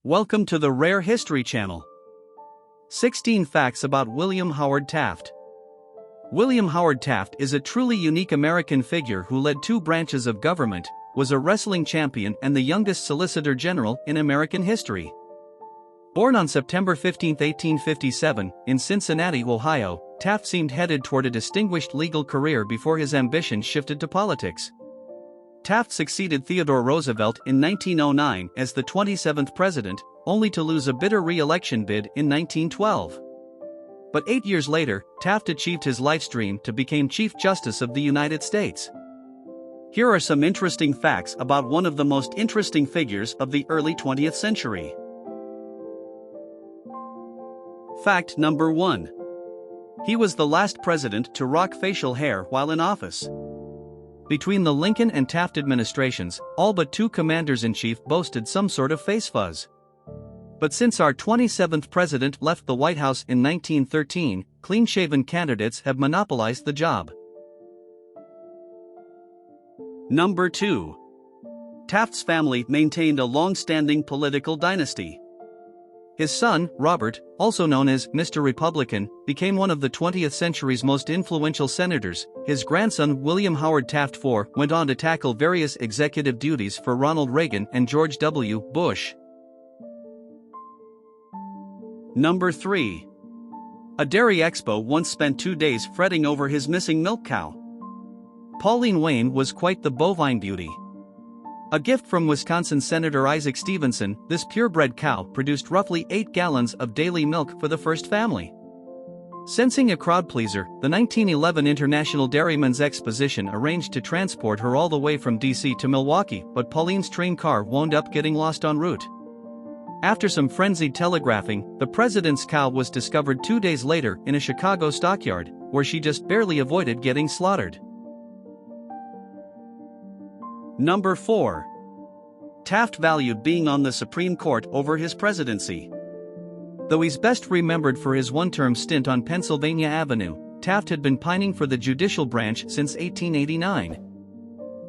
Welcome to the Rare History Channel. 16 Facts about William Howard Taft. William Howard Taft is a truly unique American figure who led two branches of government, was a wrestling champion and the youngest Solicitor General in American history. Born on September 15, 1857, in Cincinnati, Ohio, Taft seemed headed toward a distinguished legal career before his ambitions shifted to politics. Taft succeeded Theodore Roosevelt in 1909 as the 27th president, only to lose a bitter re-election bid in 1912. But 8 years later, Taft achieved his life's dream to become Chief Justice of the United States. Here are some interesting facts about one of the most interesting figures of the early 20th century. Fact number 1. He was the last president to rock facial hair while in office. Between the Lincoln and Taft administrations, all but two commanders-in-chief boasted some sort of face fuzz. But since our 27th president left the White House in 1913, clean-shaven candidates have monopolized the job. Number 2. Taft's family maintained a long-standing political dynasty. His son, Robert, also known as Mr. Republican, became one of the 20th century's most influential senators. His grandson, William Howard Taft IV, went on to tackle various executive duties for Ronald Reagan and George W. Bush. Number 3. A dairy expo once spent 2 days fretting over his missing milk cow. Pauline Wayne was quite the bovine beauty. A gift from Wisconsin Senator Isaac Stevenson, this purebred cow produced roughly 8 gallons of daily milk for the first family. Sensing a crowd pleaser, the 1911 International Dairymen's Exposition arranged to transport her all the way from D.C. to Milwaukee, but Pauline's train car wound up getting lost en route. After some frenzied telegraphing, the president's cow was discovered 2 days later in a Chicago stockyard, where she just barely avoided getting slaughtered. Number 4. Taft valued being on the Supreme Court over his presidency. Though he's best remembered for his one-term stint on Pennsylvania Avenue, Taft had been pining for the judicial branch since 1889.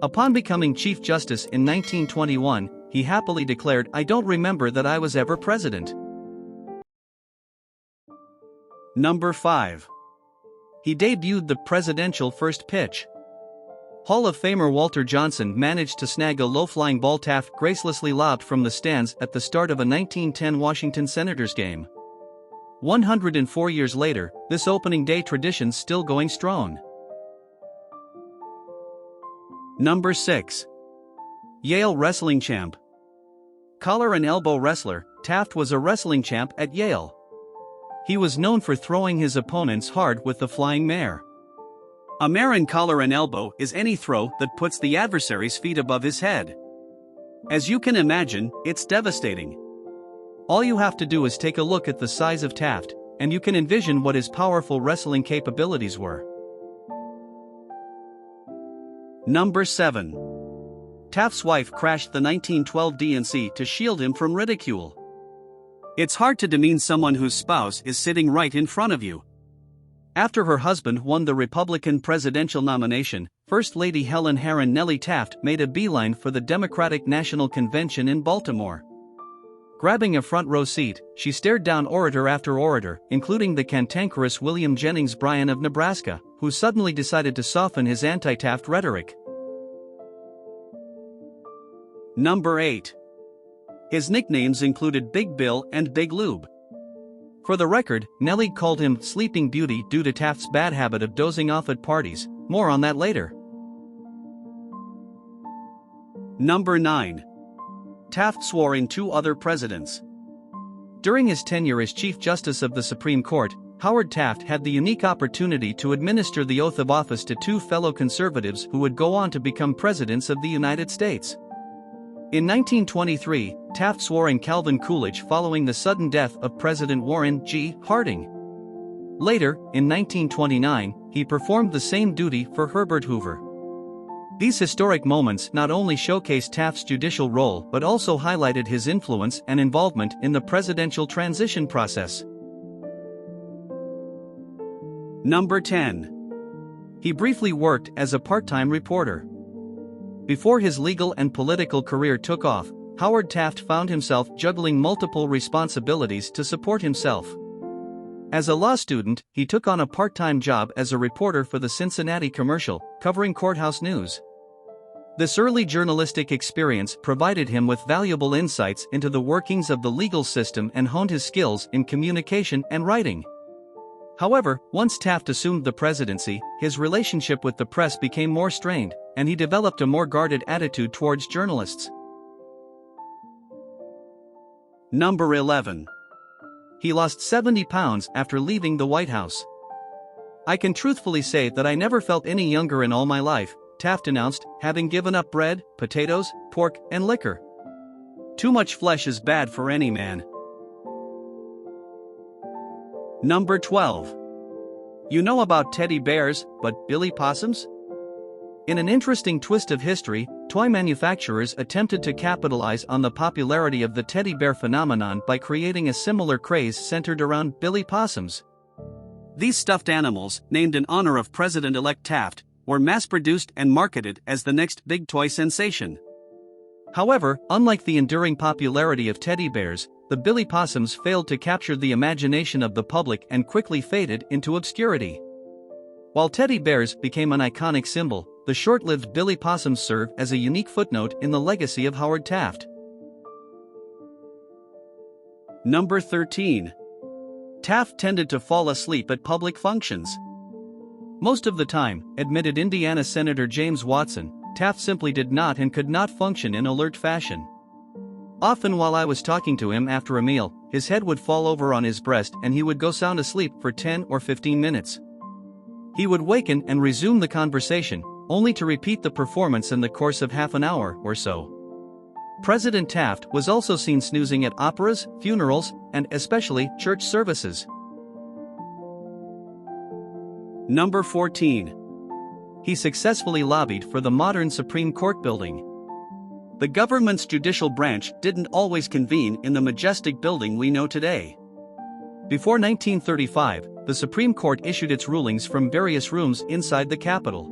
Upon becoming Chief Justice in 1921, he happily declared, "I don't remember that I was ever president." Number 5. He debuted the presidential first pitch. Hall of Famer Walter Johnson managed to snag a low-flying ball Taft gracelessly lobbed from the stands at the start of a 1910 Washington Senators game. 104 years later, this opening day tradition's still going strong. Number 6. Yale wrestling champ. Collar and elbow wrestler, Taft was a wrestling champ at Yale. He was known for throwing his opponents hard with the flying mare. A mare in collar and elbow is any throw that puts the adversary's feet above his head. As you can imagine, it's devastating. All you have to do is take a look at the size of Taft, and you can envision what his powerful wrestling capabilities were. Number 7. Taft's wife crashed the 1912 DNC to shield him from ridicule. It's hard to demean someone whose spouse is sitting right in front of you. After her husband won the Republican presidential nomination, First Lady Helen Herron Nellie Taft made a beeline for the Democratic National Convention in Baltimore. Grabbing a front-row seat, she stared down orator after orator, including the cantankerous William Jennings Bryan of Nebraska, who suddenly decided to soften his anti-Taft rhetoric. Number 8. His nicknames included Big Bill and Big Lube. For the record, Nellie called him Sleeping Beauty due to Taft's bad habit of dozing off at parties. More on that later. Number 9. Taft swore in 2 other presidents. During his tenure as Chief Justice of the Supreme Court, Howard Taft had the unique opportunity to administer the oath of office to 2 fellow conservatives who would go on to become presidents of the United States. In 1923, Taft swore in Calvin Coolidge following the sudden death of President Warren G. Harding. Later, in 1929, he performed the same duty for Herbert Hoover. These historic moments not only showcased Taft's judicial role but also highlighted his influence and involvement in the presidential transition process. Number 10. He briefly worked as a part-time reporter. Before his legal and political career took off, Howard Taft found himself juggling multiple responsibilities to support himself. As a law student, he took on a part-time job as a reporter for the Cincinnati Commercial, covering courthouse news. This early journalistic experience provided him with valuable insights into the workings of the legal system and honed his skills in communication and writing. However, once Taft assumed the presidency, his relationship with the press became more strained, and he developed a more guarded attitude towards journalists. Number 11. He lost 70 pounds after leaving the White House. "I can truthfully say that I never felt any younger in all my life," Taft announced, having given up bread, potatoes, pork, and liquor. "Too much flesh is bad for any man." Number 12. You know about teddy bears, but Billy possums? In an interesting twist of history, toy manufacturers attempted to capitalize on the popularity of the teddy bear phenomenon by creating a similar craze centered around Billy possums. These stuffed animals, named in honor of President-elect Taft, were mass-produced and marketed as the next big toy sensation. However, unlike the enduring popularity of teddy bears, the Billy possums failed to capture the imagination of the public and quickly faded into obscurity. While teddy bears became an iconic symbol, the short-lived Billy possums serve as a unique footnote in the legacy of Howard Taft. Number 13. Taft tended to fall asleep at public functions. Most of the time, admitted Indiana Senator James Watson, Taft simply did not and could not function in alert fashion. "Often while I was talking to him after a meal, his head would fall over on his breast and he would go sound asleep for 10 or 15 minutes. He would waken and resume the conversation, only to repeat the performance in the course of half an hour or so." President Taft was also seen snoozing at operas, funerals, and especially church services. Number 14. He successfully lobbied for the modern Supreme Court building. The government's judicial branch didn't always convene in the majestic building we know today. Before 1935, the Supreme Court issued its rulings from various rooms inside the Capitol.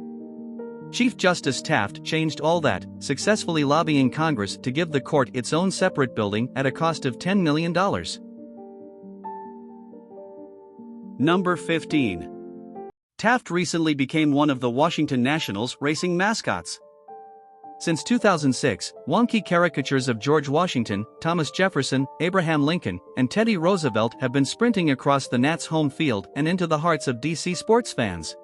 Chief Justice Taft changed all that, successfully lobbying Congress to give the court its own separate building at a cost of $10 million. Number 15. Taft recently became one of the Washington Nationals' racing mascots. Since 2006, wonky caricatures of George Washington, Thomas Jefferson, Abraham Lincoln, and Teddy Roosevelt have been sprinting across the Nats' home field and into the hearts of DC sports fans.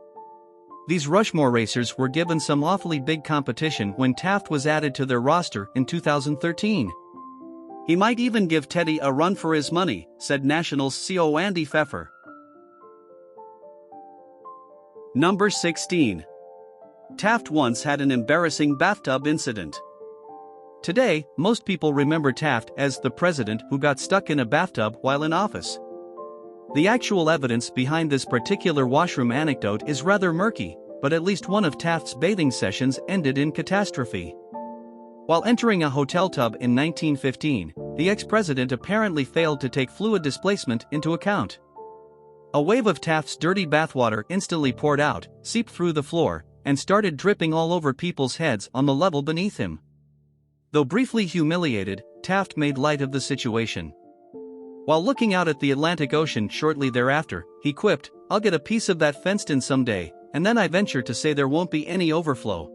These Rushmore racers were given some awfully big competition when Taft was added to their roster in 2013. "He might even give Teddy a run for his money," said Nationals CO Andy Pfeffer. Number 16. Taft once had an embarrassing bathtub incident. Today, most people remember Taft as the president who got stuck in a bathtub while in office. The actual evidence behind this particular washroom anecdote is rather murky, but at least one of Taft's bathing sessions ended in catastrophe. While entering a hotel tub in 1915, the ex-president apparently failed to take fluid displacement into account. A wave of Taft's dirty bathwater instantly poured out, seeped through the floor, and started dripping all over people's heads on the level beneath him. Though briefly humiliated, Taft made light of the situation. While looking out at the Atlantic Ocean shortly thereafter, he quipped, "I'll get a piece of that fenced in someday, and then I venture to say there won't be any overflow."